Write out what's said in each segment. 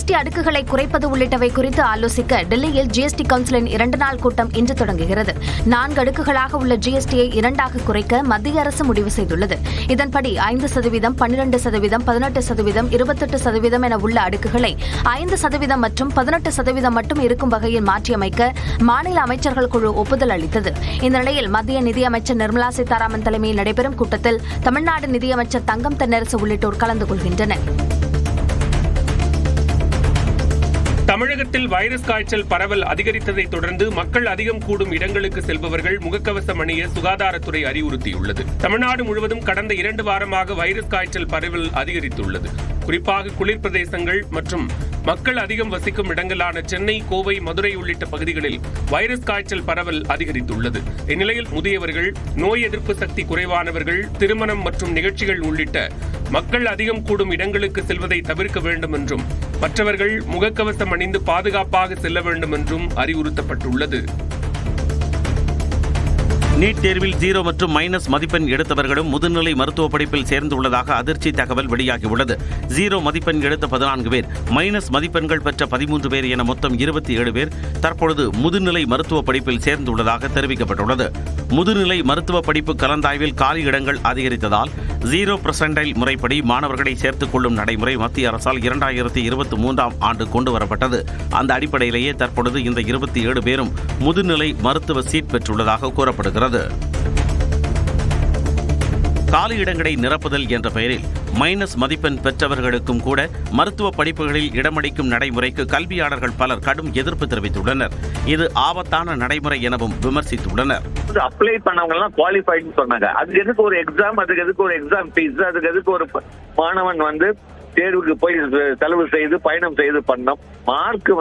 GST அடுக்குகளை குறைப்பது உள்ளிட்டவை குறித்து ஆலோசிக்க டெல்லியில் ஜிஎஸ்டி கவுன்சிலின் 2 நாள் கூட்டம் இன்று தொடங்குகிறது. 4 அடுக்குகளாக உள்ள ஜிஎஸ்டியை 2ஆக குறைக்க மத்திய அரசு முடிவு செய்துள்ளது. இதன்படி 5%, 12%, 18%, 28% என உள்ள அடுக்குகளை 5% மற்றும் 18% மட்டும் இருக்கும் வகையில் மாற்றியமைக்க மாநில அமைச்சர்கள் குழு ஒப்புதல் அளித்தது. இந்த நிலையில் மத்திய நிதியமைச்சர் நிர்மலா சீதாராமன் தலைமையில் நடைபெறும் கூட்டத்தில் தமிழ்நாடு நிதியமைச்சர் தங்கம் தென்னரசு உள்ளிட்டோர் கலந்து கொள்கின்றனர். தமிழகத்தில் வைரஸ் காய்ச்சல் பரவல் அதிகரித்ததை தொடர்ந்து மக்கள் அதிகம் கூடும் இடங்களுக்கு செல்பவர்கள் முகக்கவசம் அணிய சுகாதாரத்துறை அறிவுறுத்தியுள்ளது. தமிழ்நாடு முழுவதும் கடந்த 2 வாரமாக வைரஸ் காய்ச்சல் பரவல் அதிகரித்துள்ளது. குறிப்பாக குளிர் பிரதேசங்கள் மற்றும் மக்கள் அதிகம் வசிக்கும் இடங்களான சென்னை, கோவை, மதுரை உள்ளிட்ட பகுதிகளில் வைரஸ் காய்ச்சல் பரவல் அதிகரித்துள்ளது. இந்நிலையில் முதியவர்கள், நோய் எதிர்ப்பு சக்தி குறைவானவர்கள், திருமணம் மற்றும் நிகழ்ச்சிகள் உள்ளிட்ட மக்கள் அதிகம் கூடும் இடங்களுக்கு செல்வதை தவிர்க்க வேண்டும் என்றும் மற்றவர்கள் முகக்கவசம் அணிந்து பாதுகாப்பாக செல்ல வேண்டும் என்றும் அறிவுறுத்தப்பட்டுள்ளது. நீட் தேர்வில் 0 மற்றும் மைனஸ் மதிப்பெண் எடுத்தவர்களும் முதுநிலை மருத்துவ படிப்பில் சேர்ந்துள்ளதாக அதிர்ச்சி தகவல் வெளியாகியுள்ளது. 0 மதிப்பெண் எடுத்த 14 பேர், மைனஸ் மதிப்பெண்கள் பெற்ற 13 பேர் என மொத்தம் 27 பேர் தற்பொழுது முதுநிலை மருத்துவ படிப்பில் சேர்ந்துள்ளதாக தெரிவிக்கப்பட்டுள்ளது. முதுநிலை மருத்துவ படிப்பு கலந்தாய்வில் காலி இடங்கள் அதிகரித்ததால் 0% முறைப்படி மாணவர்களை சேர்த்துக் கொள்ளும் நடைமுறை மத்திய அரசால் 2023ஆம் ஆண்டு கொண்டுவரப்பட்டது. அந்த அடிப்படையிலேயே தற்பொழுது இந்த 27 பேரும் முதுநிலை மருத்துவ சீட் பெற்றுள்ளதாக கூறப்படுகிறது. காலி இடங்களை நிரப்புதல் என்ற பெயரில் மைனஸ் மதிப்பெண் பெற்றவர்களுக்கும் கூட மருத்துவ படிப்புகளில் இடமளிக்கும் நடைமுறைக்கு கல்வியாளர்கள் பலர் கடும் எதிர்ப்பு தெரிவித்துள்ளனர். இது ஆபத்தான நடைமுறை எனவும் விமர்சித்துள்ளனர். அப்ளை பண்ணவங்க எல்லாம் குவாலிஃபைடு சொன்னாங்க. அதுக்கு எதுக்கு ஒரு எக்ஸாம், அதுக்கு எதுக்கு ஒரு எக்ஸாம் ஃபீஸ், அதுக்கு எதுக்கு ஒரு மாணவன் தேர்வுக்கு போய் செலவு செய்து பயணம் செய்து பண்ணோம். மார்க்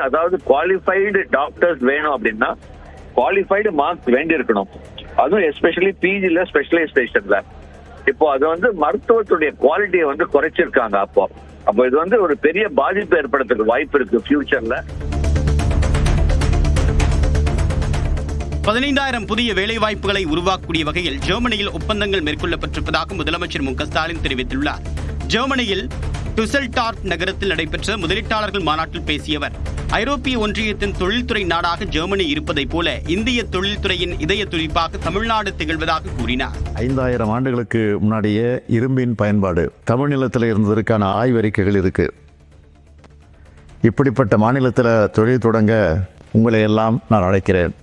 அதாவது குவாலிஃபைடு டாக்டர்ஸ் வேணும் அப்படின்னா குவாலிஃபைடு மார்க்ஸ் வேண்டி இருக்கணும். அதுவும் எஸ்பெஷலி பிஜில ஸ்பெஷலைசேஷன்ல இப்போ அது மருத்துவத்துடைய குவாலிட்டியை குறைச்சிருக்காங்க. அப்போ இது ஒரு பெரிய பாதிப்பு ஏற்படுறதுக்கு வாய்ப்பு இருக்கு ஃபியூச்சர்ல. 15,000 புதிய வேலைவாய்ப்புகளை உருவாக்கக்கூடிய வகையில் ஜெர்மனியில் ஒப்பந்தங்கள் மேற்கொள்ளப்பட்டிருப்பதாக முதலமைச்சர் மு க ஸ்டாலின் தெரிவித்துள்ளார். ஜெர்மனியில் டுசெல்டார்ஃப் நகரத்தில் நடைபெற்ற முதலீட்டாளர்கள் மாநாட்டில் பேசிய அவர், ஐரோப்பிய ஒன்றியத்தின் தொழில்துறை நாடாக ஜெர்மனி இருப்பதைப் போல இந்திய தொழில்துறையின் இதய துடிப்பாக தமிழ்நாடு திகழ்வதாக கூறினார். 5000 ஆண்டுகளுக்கு முன்னாடியே இரும்பின் பயன்பாடு தமிழ்நிலத்தில் இருந்ததற்கான ஆய்வறிக்கைகள் இருக்கு. இப்படிப்பட்ட மாநிலத்தில் தொழில் தொடங்க உங்களை எல்லாம் நான் அழைக்கிறேன்.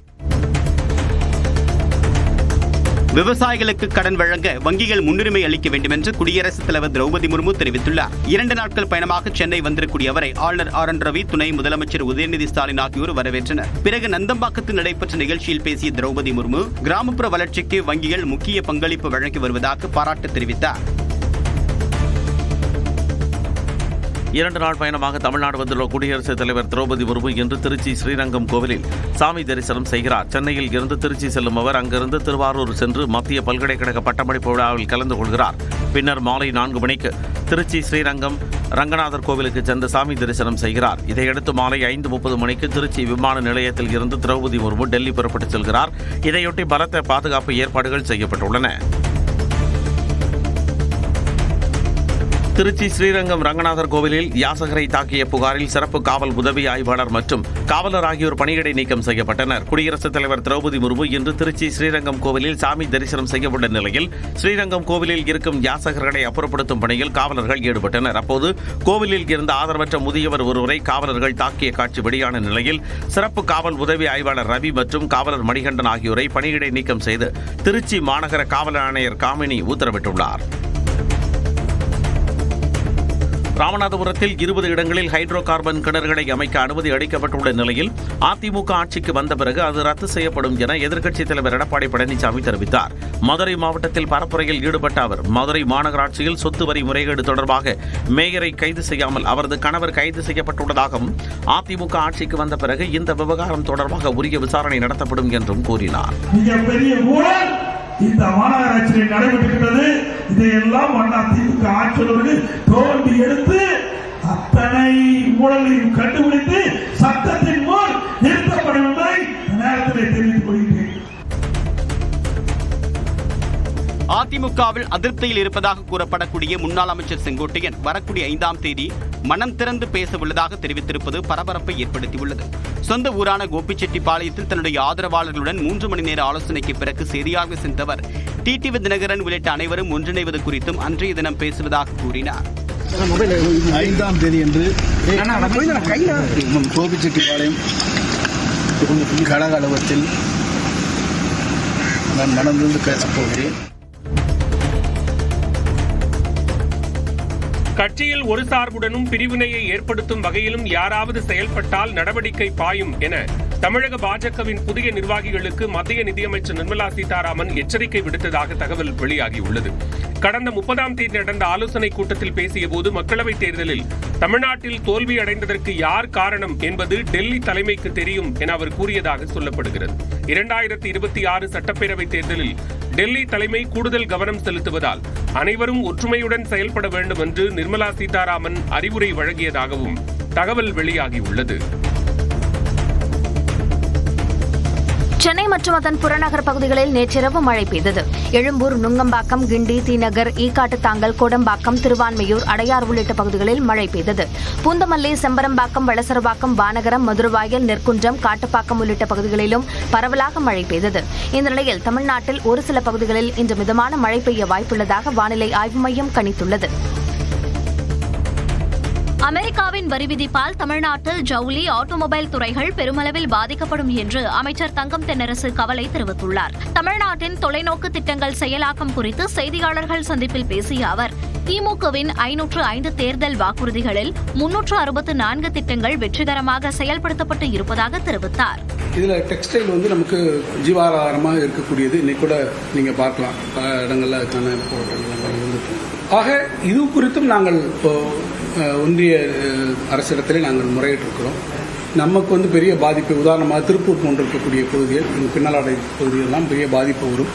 விவசாயிகளுக்கு கடன் வழங்க வங்கிகள் முன்னுரிமை அளிக்க வேண்டும் என்று குடியரசுத் தலைவர் திரௌபதி முர்மு தெரிவித்துள்ளார். 2 நாட்கள் பயணமாக சென்னை வந்திருக்கூடிய அவரை ஆளுநர் RN ரவி, துணை முதலமைச்சர் உதயநிதி ஸ்டாலின் ஆகியோர் வரவேற்றனர். பிறகு நந்தம்பாக்கத்தில் நடைபெற்ற நிகழ்ச்சியில் பேசிய திரௌபதி முர்மு, கிராமப்புற வளர்ச்சிக்கு வங்கிகள் முக்கிய பங்களிப்பு வழங்கி வருவதாக பாராட்டு தெரிவித்தார். 2 நாள் பயணமாக தமிழ்நாடு வந்துள்ள குடியரசுத் தலைவர் திரௌபதி முர்மு இன்று திருச்சி ஸ்ரீரங்கம் கோவிலில் சாமி தரிசனம் செய்கிறார். சென்னையில் இருந்து திருச்சி செல்லும் அவர் அங்கிருந்து திருவாரூர் சென்று மத்திய பல்கலைக்கழக பட்டமளிப்பு விழாவில் கலந்து கொள்கிறார். பின்னர் மாலை 4 மணிக்கு திருச்சி ஸ்ரீரங்கம் ரங்கநாதர் கோவிலுக்கு சென்று சாமி தரிசனம் செய்கிறார். இதையடுத்து மாலை 5:30 மணிக்கு திருச்சி விமான நிலையத்தில் இருந்து திரௌபதி முர்மு டெல்லி புறப்பட்டு செல்கிறார். இதையொட்டி பலத்த பாதுகாப்பு ஏற்பாடுகள் செய்யப்பட்டுள்ளன. திருச்சி ஸ்ரீரங்கம் ரங்கநாதர் கோவிலில் யாசகரை தாக்கிய புகாரில் சிறப்பு காவல் உதவி ஆய்வாளர் மற்றும் காவலர் ஆகியோர் பணியிடை நீக்கம் செய்யப்பட்டனர். குடியரசுத் தலைவர் திரௌபதி முர்மு இன்று திருச்சி ஸ்ரீரங்கம் கோவிலில் சாமி தரிசனம் செய்யவுள்ள நிலையில் ஸ்ரீரங்கம் கோவிலில் இருக்கும் யாசகர்களை அப்புறப்படுத்தும் பணியில் காவலர்கள் ஈடுபட்டனர். அப்போது கோவிலில் இருந்த ஆதரவற்ற முதியவர் ஒருவரை காவலர்கள் தாக்கிய காட்சி வெளியான நிலையில் சிறப்பு காவல் உதவி ஆய்வாளர் ரவி மற்றும் காவலர் மணிகண்டன் ஆகியோரை பணியிடை நீக்கம் செய்து திருச்சி மாநகர காவல் ஆணையர் காமினி உத்தரவிட்டுள்ளார். ராமநாதபுரத்தில் 20 இடங்களில் ஹைட்ரோ கார்பன் கிணறுகளை அமைக்க அனுமதி அளிக்கப்பட்டுள்ள நிலையில் அதிமுக ஆட்சிக்கு வந்த பிறகு அது ரத்து செய்யப்படும் என எதிர்க்கட்சித் தலைவர் எடப்பாடி பழனிசாமி தெரிவித்தார். மதுரை மாவட்டத்தில் பரப்புரையில் ஈடுபட்ட அவர், மதுரை மாநகராட்சியில் சொத்து வரி முறைகேடு தொடர்பாக மேயரை கைது செய்யாமல் அவரது கணவர் கைது செய்யப்பட்டுள்ளதாகவும் அதிமுக ஆட்சிக்கு வந்த பிறகு இந்த விவகாரம் தொடர்பாக உரிய விசாரணை நடத்தப்படும் என்றும் கூறினார். இந்த மாநகராட்சியில் நடைபெற்றிருக்கிறது. இதையெல்லாம் அதிமுக ஆட்சியாளர்கள் தோண்டி எடுத்து அத்தனை ஊழலையும் கண்டுபிடித்து சட்டத்தின் முன் நிறுத்தப்படும் என்பதை நேரத்தில் தெரிவித்துக் கொள்கிறேன். அதிமுகவில் அதிருப்தியில் இருப்பதாக கூறப்படக்கூடிய முன்னாள் அமைச்சர் செங்கோட்டையன் வரக்கூடிய 5ஆம் தேதி மனம் திறந்து பேச உள்ளதாக தெரிவித்திருப்பது பரபரப்பை ஏற்படுத்தியுள்ளது. சொந்த ஊரான கோபிச்செட்டிப்பாளையத்தில் தன்னுடைய ஆதரவாளர்களுடன் 3 மணி நேர ஆலோசனைக்கு பிறகு செய்தியாளர்கள் சென்றவர் டிடிவி தினகரன் உள்ளிட்ட அனைவரும் ஒன்றிணைவது குறித்தும் அன்றைய தினம் பேசுவதாக கூறினார். 5ஆம் தேதி என்று கோபிச்செட்டிப்பாளையம் கழக அலுவலகத்தில் நான் மனதிலிருந்து பேசப் போகிறேன். கட்சியில் ஒரு சார்புடனும் பிரிவினையை ஏற்படுத்தும் வகையிலும் யாராவது செயல்பட்டால் நடவடிக்கை பாயும் என தமிழக பாஜகவின் புதிய நிர்வாகிகளுக்கு மத்திய நிதியமைச்சர் நிர்மலா சீதாராமன் எச்சரிக்கை விடுத்ததாக தகவல் வெளியாகியுள்ளது. கடந்த 30ஆம் தேதி நடந்த ஆலோசனைக் கூட்டத்தில் பேசியபோது மக்களவைத் தேர்தலில் தமிழ்நாட்டில் தோல்வி அடைந்ததற்கு யார் காரணம் என்பது டெல்லி தலைமைக்கு தெரியும் என அவர் கூறியதாக சொல்லப்படுகிறது. 2026 சட்டப்பேரவைத் தேர்தலில் டெல்லி தலைமை கூடுதல் கவனம் செலுத்துவதால் அனைவரும் ஒற்றுமையுடன் செயல்பட வேண்டும் என்று நிர்மலா சீதாராமன் அறிவுரை வழங்கியதாகவும் தகவல் வெளியாகியுள்ளது. சென்னை மற்றும் அதன் புறநகர் பகுதிகளில் நேற்றிரவு மழை பெய்தது. எழும்பூர், நுங்கம்பாக்கம், கிண்டி, தீநகர், ஈக்காட்டுத்தாங்கல், கோடம்பாக்கம், திருவான்மையூர், அடையார் உள்ளிட்ட பகுதிகளில் மழை பெய்தது. பூந்தமல்லி, செம்பரம்பாக்கம், வளசரவாக்கம், வானகரம், மதுரவாயல், நெற்குன்றம், காட்டுப்பாக்கம் உள்ளிட்ட பகுதிகளிலும் பரவலாக மழை பெய்தது. இந்த நிலையில் தமிழ்நாட்டில் ஒரு சில பகுதிகளில் இன்று மிதமான மழை பெய்ய வாய்ப்புள்ளதாக வானிலை ஆய்வு மையம் கணித்துள்ளது. அமெரிக்காவின் வரி விதிப்பால் தமிழ்நாட்டில் ஜவுளி, ஆட்டோமொபைல் துறைகள் பெருமளவில் பாதிக்கப்படும் என்று அமைச்சர் தங்கம் தென்னரசு கவலை தெரிவித்துள்ளார். தமிழ்நாட்டின் தொலைநோக்கு திட்டங்கள் செயலாக்கம் குறித்து செய்தியாளர்கள் சந்திப்பில் பேசிய அவர், திமுகவின் 505 தேர்தல் வாக்குறுதிகளில் 364 திட்டங்கள் வெற்றிகரமாக செயல்படுத்தப்பட்டு இருப்பதாக தெரிவித்தார். இதுல டெக்ஸ்டைல் நமக்கு ஜீவாதாரமாக இருக்கக்கூடியது. இன்னைக்கு கூட நீங்க பார்க்கலாம், பல இடங்கள்ல ஆக இது குறித்தும் நாங்கள் ஒன்றிய அரசிடத்திலே நாங்கள் முறையிட்டிருக்கிறோம். நமக்கு பெரிய பாதிப்பு, உதாரணமாக திருப்பூர் போன்று இருக்கக்கூடிய பகுதிகள், பின்னலாடை பகுதிகளெல்லாம் பெரிய பாதிப்பு வரும்.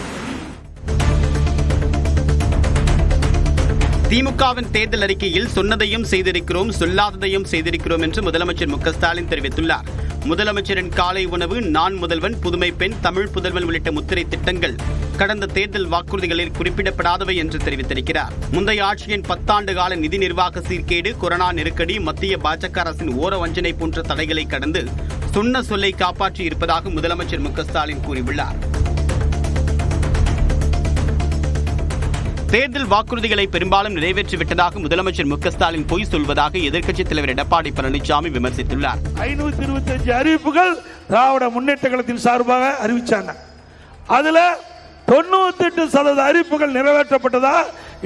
திமுகவின் தேர்தல் அறிக்கையில் சொன்னதையும் செய்திருக்கிறோம், சொல்லாததையும் செய்திருக்கிறோம் என்று முதலமைச்சர் மு.க.ஸ்டாலின் தெரிவித்துள்ளார். முதலமைச்சரின் காலை உணவு, நான் முதல்வன், புதுமை பெண், தமிழ் புதல்வன் உள்ளிட்ட முத்திரை திட்டங்கள் கடந்த தேர்தல் வாக்குறுதிகளில் குறிப்பிடப்படாதவை என்று தெரிவித்திருக்கிறார். முந்தைய ஆட்சியின் 10 ஆண்டு கால நிதி நிர்வாக சீர்கேடு, கொரோனா நெருக்கடி, மத்திய பாஜக அரசின் ஓர வஞ்சனை போன்ற தடைகளை கடந்து சொன்ன சொல்லை காப்பாற்றி இருப்பதாக முதலமைச்சர் மு.க.ஸ்டாலின் கூறியுள்ளார். தேர்தல் வாக்குறுதிகளை பெரும்பாலும் நிறைவேற்றிவிட்டதாக முதலமைச்சர் மு.க.ஸ்டாலின் பொய் சொல்வதாக எதிர்க்கட்சித் தலைவர் எடப்பாடி பழனிசாமி விமர்சித்துள்ளார். 525 அறிவிப்புகள் திராவிட முன்னேற்ற கழகத்தின் சார்பாக அறிவிச்சாங்க. அதுல 98% அறிவிப்புகள் நிறைவேற்றப்பட்டதா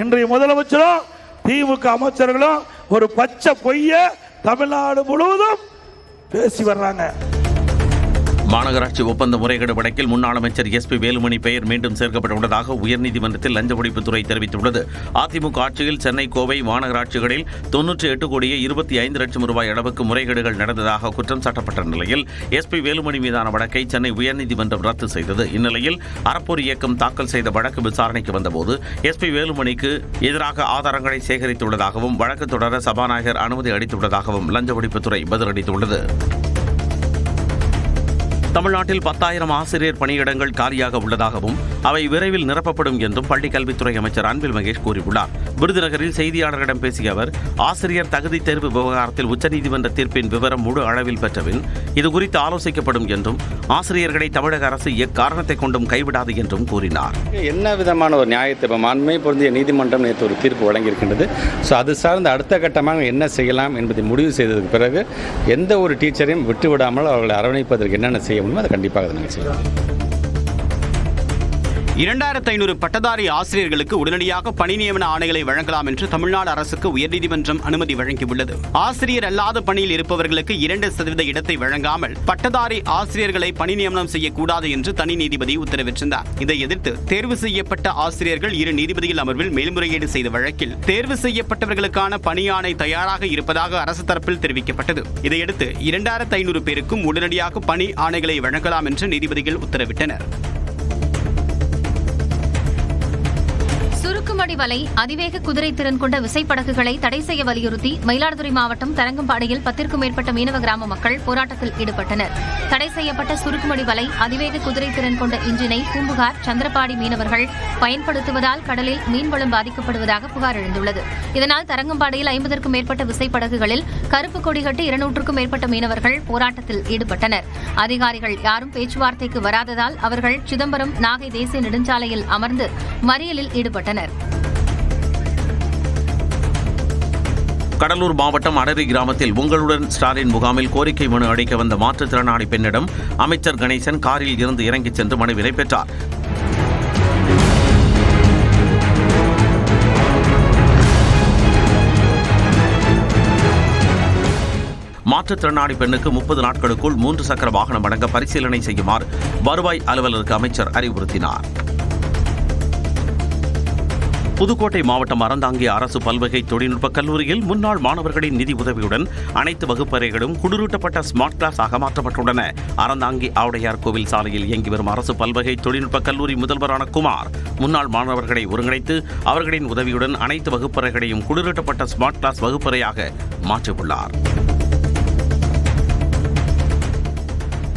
இன்றைய முதலமைச்சரும் திமுக அமைச்சர்களும் ஒரு பச்சை பொய்ய தமிழ்நாடு முழுவதும் பேசி வர்றாங்க. மாநகராட்சி ஒப்பந்த முறைகேடு வழக்கில் முன்னாள் அமைச்சர் SP வேலுமணி பெயர் மீண்டும் சேர்க்கப்பட்டுள்ளதாக உயர்நீதிமன்றத்தில் லஞ்ச ஒழிப்புத்துறை தெரிவித்துள்ளது. அதிமுக ஆட்சியில் சென்னை, கோவை மாநகராட்சிகளில் 98 கோடியே 25 லட்சம் ரூபாய் அளவுக்கு முறைகேடுகள் நடந்ததாக குற்றம் சாட்டப்பட்ட நிலையில் SP வேலுமணி மீதான வழக்கை சென்னை உயர்நீதிமன்றம் ரத்து செய்தது. இந்நிலையில் அறப்போர் இயக்கம் தாக்கல் செய்த வழக்கு விசாரணைக்கு வந்தபோது SP வேலுமணிக்கு எதிராக ஆதாரங்களை சேகரித்துள்ளதாகவும் வழக்கு தொடர சபாநாயகர் அனுமதி அளித்துள்ளதாகவும் லஞ்ச ஒழிப்புத்துறை பதிலளித்துள்ளது. தமிழ்நாட்டில் 10,000 ஆசிரியர் பணியிடங்கள் காலியாக உள்ளதாகவும் அவை விரைவில் நிரப்பப்படும் என்றும் பள்ளிக் கல்வித்துறை அமைச்சர் அன்பில் மகேஷ் கூறியுள்ளார். விருதுநகரில் செய்தியாளர்களிடம் பேசிய அவர், ஆசிரியர் தகுதி தேர்வு விவகாரத்தில் உச்சநீதிமன்ற தீர்ப்பின் விவரம் முழு அளவில் பெற்றபின் இதுகுறித்து ஆலோசிக்கப்படும் என்றும் ஆசிரியர்களை தமிழக அரசு எக்காரணத்தை கொண்டும் கைவிடாது என்றும் கூறினார். என்ன விதமான ஒரு நியாயத்தை மாண்புமை பொருந்திய நீதிமன்றம் நேற்று ஒரு தீர்ப்பு வழங்கியிருக்கின்றது. ஸோ அது சார்ந்த அடுத்த கட்டமாக என்ன செய்யலாம் என்பதை முடிவு செய்ததற்கு பிறகு எந்த ஒரு டீச்சரையும் விட்டுவிடாமல் அவர்களை அரவணைப்பதற்கு என்னென்ன செய்ய முடியுமோ அதை கண்டிப்பாக நாங்கள் செய்வோம். 2500 பட்டதாரி ஆசிரியர்களுக்கு உடனடியாக பணி நியமன ஆணைகளை வழங்கலாம் என்று தமிழ்நாடு அரசுக்கு உயர்நீதிமன்றம் அனுமதி வழங்கியுள்ளது. ஆசிரியர் அல்லாத பணியில் இருப்பவர்களுக்கு 2% இடத்தை வழங்காமல் பட்டதாரி ஆசிரியர்களை பணி நியமனம் செய்யக்கூடாது என்று தனி நீதிபதி உத்தரவிட்டிருந்தார். இதை எதிர்த்து தேர்வு செய்யப்பட்ட ஆசிரியர்கள் 2 நீதிபதிகள் அமர்வில் மேல்முறையீடு செய்த வழக்கில் தேர்வு செய்யப்பட்டவர்களுக்கான பணி ஆணை தயாராக இருப்பதாக அரசு தரப்பில் தெரிவிக்கப்பட்டது. இதையடுத்து 2500 பேருக்கும் உடனடியாக பணி ஆணைகளை வழங்கலாம் என்று நீதிபதிகள் உத்தரவிட்டனர். சுருக்குமடி வலை, அதிவேக குதிரை திறன் கொண்ட விசைப்படகுகளை தடை செய்ய வலியுறுத்தி மயிலாடுதுறை மாவட்டம் தரங்கம்பாடியில் 10க்கும் மேற்பட்ட மீனவ கிராம மக்கள் போராட்டத்தில் ஈடுபட்டனர். தடை செய்யப்பட்ட சுருக்குமடி வலை, அதிவேக குதிரை திறன் கொண்ட இன்ஜினை பூம்புகார், சந்திரபாடி மீனவர்கள் பயன்படுத்துவதால் கடலில் மீன்வளம் பாதிக்கப்படுவதாக புகார் எழுந்துள்ளது. இதனால் தரங்கம்பாடியில் 50க்கும் மேற்பட்ட விசைப்படகுகளில் கருப்பு கொடி கட்டி 200க்கும் மேற்பட்ட மீனவர்கள் போராட்டத்தில் ஈடுபட்டனர். அதிகாரிகள் யாரும் பேச்சுவார்த்தைக்கு வராததால் அவர்கள் சிதம்பரம் நாகை தேசிய நெடுஞ்சாலையில் அமர்ந்து மறியலில் ஈடுபட்டனர். கடலூர் மாவட்டம் அடரி கிராமத்தில் உங்களுடன் ஸ்டாலின் முகாமில் கோரிக்கை மனு அளிக்க வந்த மாற்றுத்திறனாளி பெண்ணிடம் அமைச்சர் கணேசன் காரில் இருந்து இறங்கிச் சென்று மனுவினை பெற்றார். மாற்றுத்திறனாளி பெண்ணுக்கு 30 நாட்களுக்குள் 3 சக்கர வாகனம் வழங்க பரிசீலனை செய்யுமாறு வருவாய் அலுவலருக்கு அமைச்சர் அறிவுறுத்தினார். புதுக்கோட்டை மாவட்டம் அறந்தாங்கி அரசு பல்வகை தொழில்நுட்ப கல்லூரியில் முன்னாள் மாணவர்களின் நிதி உதவியுடன் அனைத்து வகுப்பறைகளும் குளிரூட்டப்பட்ட ஸ்மார்ட் கிளாஸாக மாற்றப்பட்டுள்ளன. அறந்தாங்கி ஆவுடையார் கோவில் சாலையில் இயங்கி வரும் அரசு பல்வகை தொழில்நுட்ப கல்லூரி முதல்வரான குமார் முன்னாள் மாணவர்களை ஒருங்கிணைத்து அவர்களின் உதவியுடன் அனைத்து வகுப்பறைகளையும் குளிரூட்டப்பட்ட ஸ்மார்ட் கிளாஸ் வகுப்பறையாக மாற்றியுள்ளார்.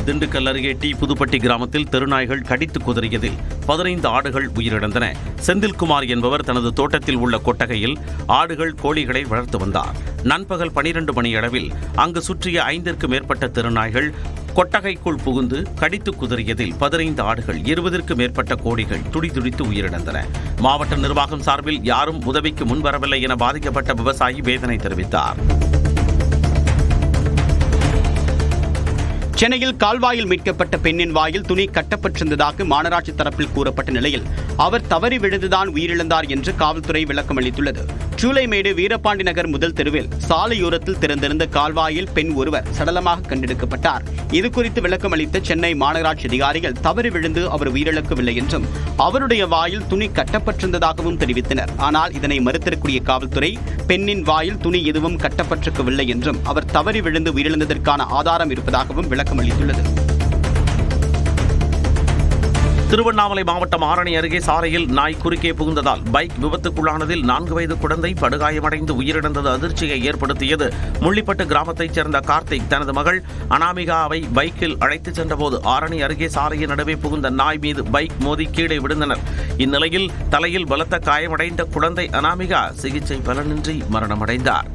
திண்டுக்கல் அருகே டி புதுப்பட்டி கிராமத்தில் தெருநாய்கள் கடித்து குதறியதில் 15 ஆடுகள் உயிரிழந்தன. செந்தில்குமார் என்பவர் தனது தோட்டத்தில் உள்ள கொட்டகையில் ஆடுகள், கோழிகளை வளர்த்து வந்தார். நண்பகல் 12 மணியளவில் அங்கு சுற்றிய 5க்கும் மேற்பட்ட தெருநாய்கள் கொட்டகைக்குள் புகுந்து கடித்து குதறியதில் 15 ஆடுகள், 20க்கும் மேற்பட்ட கோழிகள் துடிதுடித்து உயிரிழந்தன. மாவட்ட நிர்வாகம் சார்பில் யாரும் உதவிக்கு முன்வரவில்லை என பாதிக்கப்பட்ட விவசாயி வேதனை தெரிவித்தார். சென்னையில் கால்வாயில் மீட்கப்பட்ட பெண்ணின் வாயில் துணி கட்டப்பட்டிருந்ததாக மாநகராட்சி தரப்பில் கூறப்பட்ட நிலையில் அவர் தவறி விழுந்துதான் உயிரிழந்தார் என்று காவல்துறை விளக்கம் அளித்துள்ளது. சூளைமேடு வீரபாண்டி நகர் முதல் தெருவில் சாலையோரத்தில் திறந்திருந்த கால்வாயில் பெண் ஒருவர் சடலமாக கண்டெடுக்கப்பட்டார். இதுகுறித்து விளக்கம் அளித்த சென்னை மாநகராட்சி அதிகாரிகள் தவறி விழுந்து அவர் உயிரிழக்கவில்லை என்றும் அவருடைய வாயில் துணி கட்டப்பட்டிருந்ததாகவும் தெரிவித்தனர். ஆனால் இதனை மறுத்திருக்கூடிய காவல்துறை பெண்ணின் வாயில் துணி எதுவும் கட்டப்பட்டிருக்கவில்லை என்றும் அவர் தவறி விழுந்து உயிரிழந்ததற்கான ஆதாரம் இருப்பதாகவும் விளக்கம் அளித்துள்ளது. திருவண்ணாமலை மாவட்டம் ஆரணி அருகே சாலையில் நாய் குறுக்கே புகுந்ததால் பைக் விபத்துக்குள்ளானதில் 4 வயது குழந்தை படுகாயமடைந்து உயிரிழந்தது அதிர்ச்சியை ஏற்படுத்தியது. முள்ளிப்பட்டு கிராமத்தைச் சேர்ந்த கார்த்திக் தனது மகள் அனாமிகாவை பைக்கில் அழைத்துச் சென்றபோது ஆரணி அருகே சாலையின் நடுவே புகுந்த நாய் மீது பைக் மோதி கீழே விழுந்தனர். இந்நிலையில் தலையில் பலத்த காயமடைந்த குழந்தை அனாமிகா சிகிச்சை பலனின்றி மரணமடைந்தார்.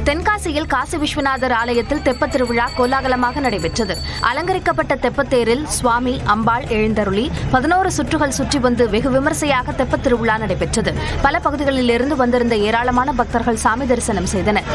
தென்காசியில் காசி விஸ்வநாதர் ஆலயத்தில் தெப்பத் திருவிழா கோலாகலமாக நடைபெற்றது. அலங்கரிக்கப்பட்ட தெப்பத்தேரில் சுவாமி, அம்பாள் எழுந்தருளி 11 சுற்றுகள் சுற்றி வந்து வெகு விமர்சையாக தெப்பத் திருவிழா நடைபெற்றது. பல பகுதிகளில் இருந்து வந்திருந்த ஏராளமான பக்தர்கள் சாமி தரிசனம் செய்தனர்.